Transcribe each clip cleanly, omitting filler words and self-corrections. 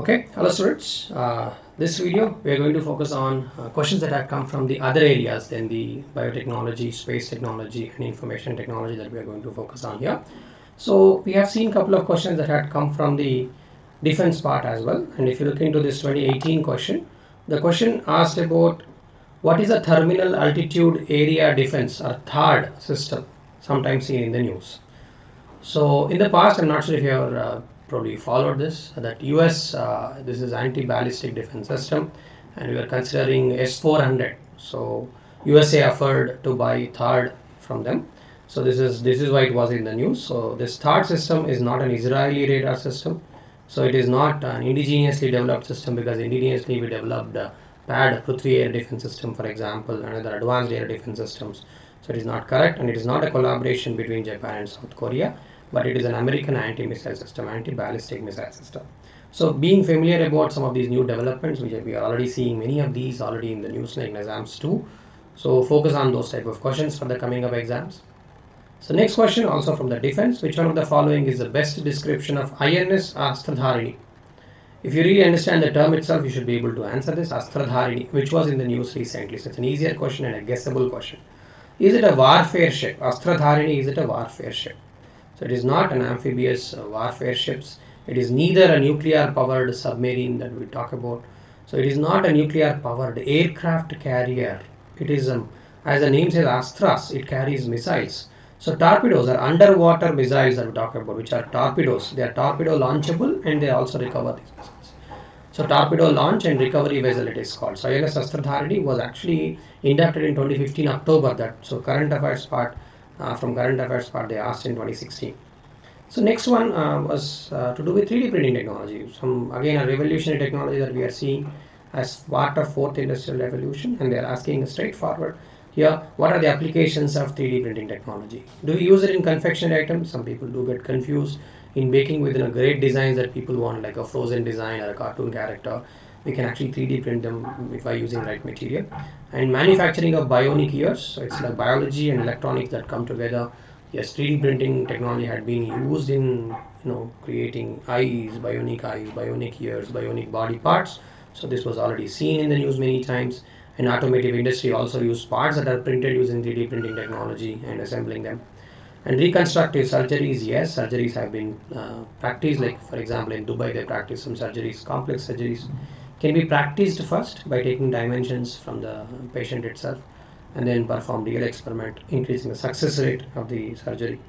Okay, hello students. This video we are going to focus on questions that have come from the other areas than the biotechnology, space technology and information technology that we are going to focus on here. So we have seen a couple of questions that had come from the defense part as well, and if you look into this 2018 question, the question asked about what is a terminal altitude area defense or THAAD system, sometimes seen in the news. So in the past, I'm not sure if you have probably followed this, that US, this is anti-ballistic defense system, and we are considering S-400. So USA offered to buy THAAD from them. So this is why it was in the news. So this THAAD system is not an Israeli radar system. So it is not an indigenously developed system, because indigenously we developed PAD, Prithvi Air Defense System, for example, and other advanced air defense systems. So it is not correct, and it is not a collaboration between Japan and South Korea, but it is an American anti-missile system, anti-ballistic missile system. So being familiar about some of these new developments, which we are already seeing many of these already in the news like exams too. So focus on those type of questions for the coming up exams. So next question, also from the defense, which one of the following is the best description of INS Astradharini? If you really understand the term itself, you should be able to answer this. Astradharini, which was in the news recently. So it's an easier question and a guessable question. Is it a warfare ship? Astradharini, is it a warfare ship? So it is not an amphibious warfare ships. It is neither a nuclear powered submarine that we talk about. So it is not a nuclear powered aircraft carrier. It is, as the name says, Astras, it carries missiles. So torpedoes are underwater missiles that we talk about, which are torpedoes. They are torpedo launchable and they also recover these missiles. So torpedo launch and recovery vessel it is called. So INS Astradharini was actually inducted in 2015 October. That so current affairs part. From current affairs part they asked in 2016. So next one was to do with 3D printing technology. Some again a revolutionary technology that we are seeing as part of fourth industrial revolution, and they are asking straightforward here, what are the applications of 3D printing technology? Do you use it in confectionery items? Some people do get confused. In baking, within a great designs that people want, like a frozen design or a cartoon character, we can actually 3D print them by using right material. And manufacturing of bionic ears, so it's like biology and electronics that come together. Yes, 3D printing technology had been used in creating eyes, bionic ears, bionic body parts. So this was already seen in the news many times. And automotive industry also use parts that are printed using 3D printing technology and assembling them. And reconstructive surgeries, yes, surgeries have been practiced, like for example in Dubai they practice some surgeries, complex surgeries can be practiced first by taking dimensions from the patient itself and then perform real experiment, increasing the success rate of the surgery.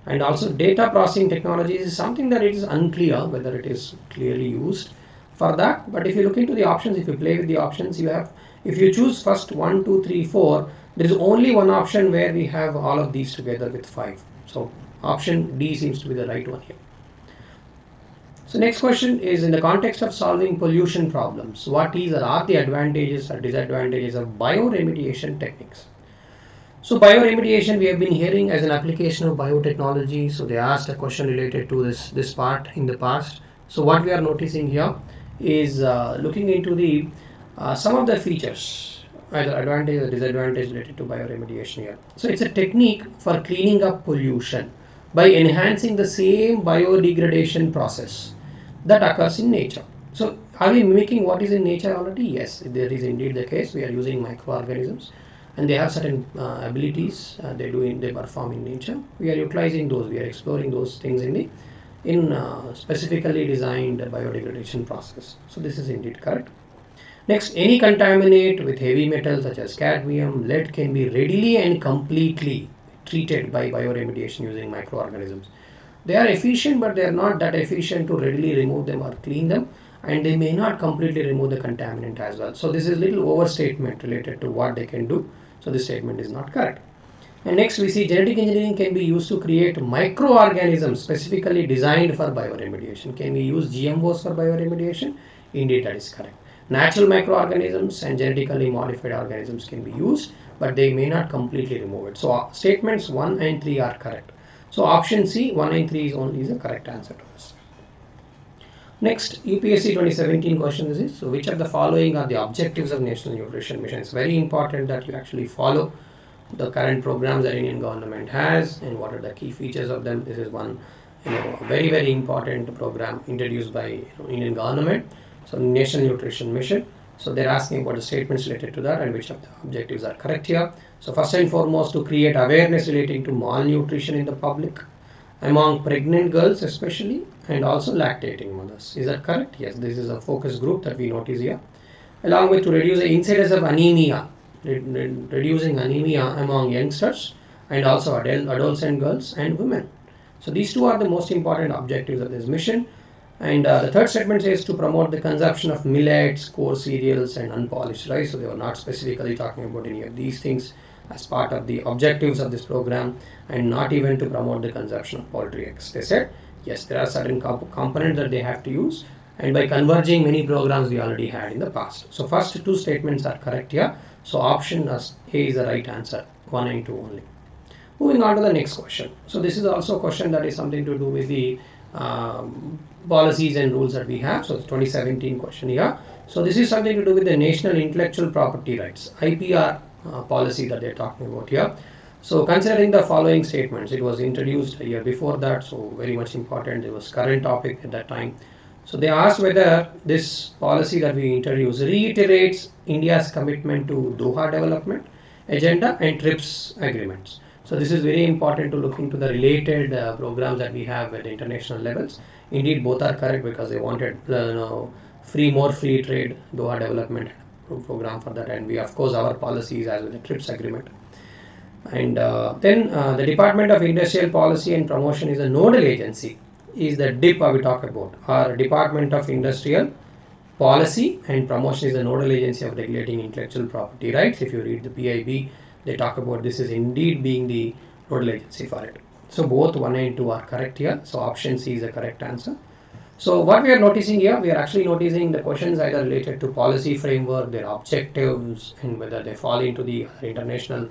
And also data processing technology is something that it is unclear whether it is clearly used for that. But if you look into the options, if you play with the options, you have, if you choose first 1, 2, 3, 4, there is only one option where we have all of these together with 5. So option D seems to be the right one here. So next question is, in the context of solving pollution problems, what is or are the advantages or disadvantages of bioremediation techniques? So bioremediation we have been hearing as an application of biotechnology. So they asked a question related to this part in the past. So what we are noticing here is looking into the some of the features, either advantage or disadvantage related to bioremediation here. So it's a technique for cleaning up pollution by enhancing the same biodegradation process that occurs in nature. So are we mimicking what is in nature already? Yes, there is indeed the case. We are using microorganisms and they have certain abilities they perform in nature. We are utilizing those, we are exploring those things in specifically designed biodegradation process. So this is indeed correct. Next, any contaminant with heavy metals such as cadmium, lead can be readily and completely treated by bioremediation using microorganisms. They are efficient, but they are not that efficient to readily remove them or clean them, and they may not completely remove the contaminant as well. So this is a little overstatement related to what they can do. So this statement is not correct. And next we see genetic engineering can be used to create microorganisms specifically designed for bioremediation. Can we use GMOs for bioremediation? Indeed, that is correct. Natural microorganisms and genetically modified organisms can be used, but they may not completely remove it. So statements 1 and 3 are correct. So option C, 1 and 3 is the correct answer to this. Next, UPSC 2017 question is this. So which of the following are the objectives of National Nutrition Mission? It's very important that you actually follow the current programs that Indian government has and what are the key features of them. This is one very important program introduced by Indian government. So National Nutrition Mission. So they're asking about the statements related to that and which of the objectives are correct here. So first and foremost, to create awareness relating to malnutrition in the public, among pregnant girls especially, and also lactating mothers. Is that correct? Yes, this is a focus group that we notice here. Along with to reduce the incidence of anemia, reducing anemia among youngsters and also adults and girls and women. So these two are the most important objectives of this mission. And the third statement says to promote the consumption of millets, coarse cereals, and unpolished rice. So they were not specifically talking about any of these things as part of the objectives of this program, and not even to promote the consumption of poultry eggs. They said, yes, there are certain components that they have to use, and by converging many programs we already had in the past. So first two statements are correct here. So option A is the right answer, 1 and 2 only. Moving on to the next question. So this is also a question that is something to do with the policies and rules that we have. So the 2017 question here. So this is something to do with the National Intellectual Property Rights, IPR policy that they're talking about here. So considering the following statements, it was introduced a year before that, so very much important. It was current topic at that time. So they asked whether this policy that we introduced reiterates India's commitment to Doha Development Agenda and TRIPS agreements. So this is very important to look into the related programs that we have at international levels. Indeed, both are correct because they wanted more free trade, Doha Development program for that, and we of course our policies as with the TRIPS agreement. And then the Department of Industrial Policy and Promotion is a nodal agency, is the DIP we talk about. Our Department of Industrial Policy and Promotion is the nodal agency of regulating intellectual property rights. If you read the PIB, they talk about this is indeed being the nodal agency for it. So both 1 and 2 are correct here. So option C is the correct answer. So what we are noticing here, we are actually noticing the questions either related to policy framework, their objectives, and whether they fall into the international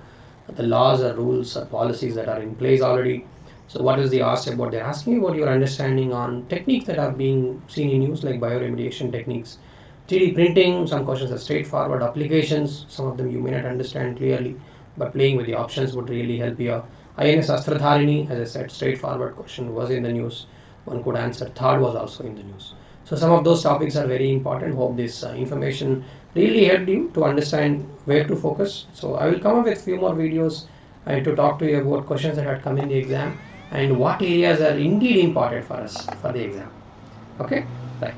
the laws or rules or policies that are in place already. So what is the ask about? They're asking about your understanding on techniques that are being seen in use, like bioremediation techniques, 3D printing. Some questions are straightforward. Applications, some of them you may not understand clearly, but playing with the options would really help you. INS Astradharini, as I said, straightforward question, was in the news. One could answer. Third was also in the news. So some of those topics are very important. Hope this information really helped you to understand where to focus. So I will come up with few more videos to talk to you about questions that had come in the exam and what areas are indeed important for us for the exam. Okay.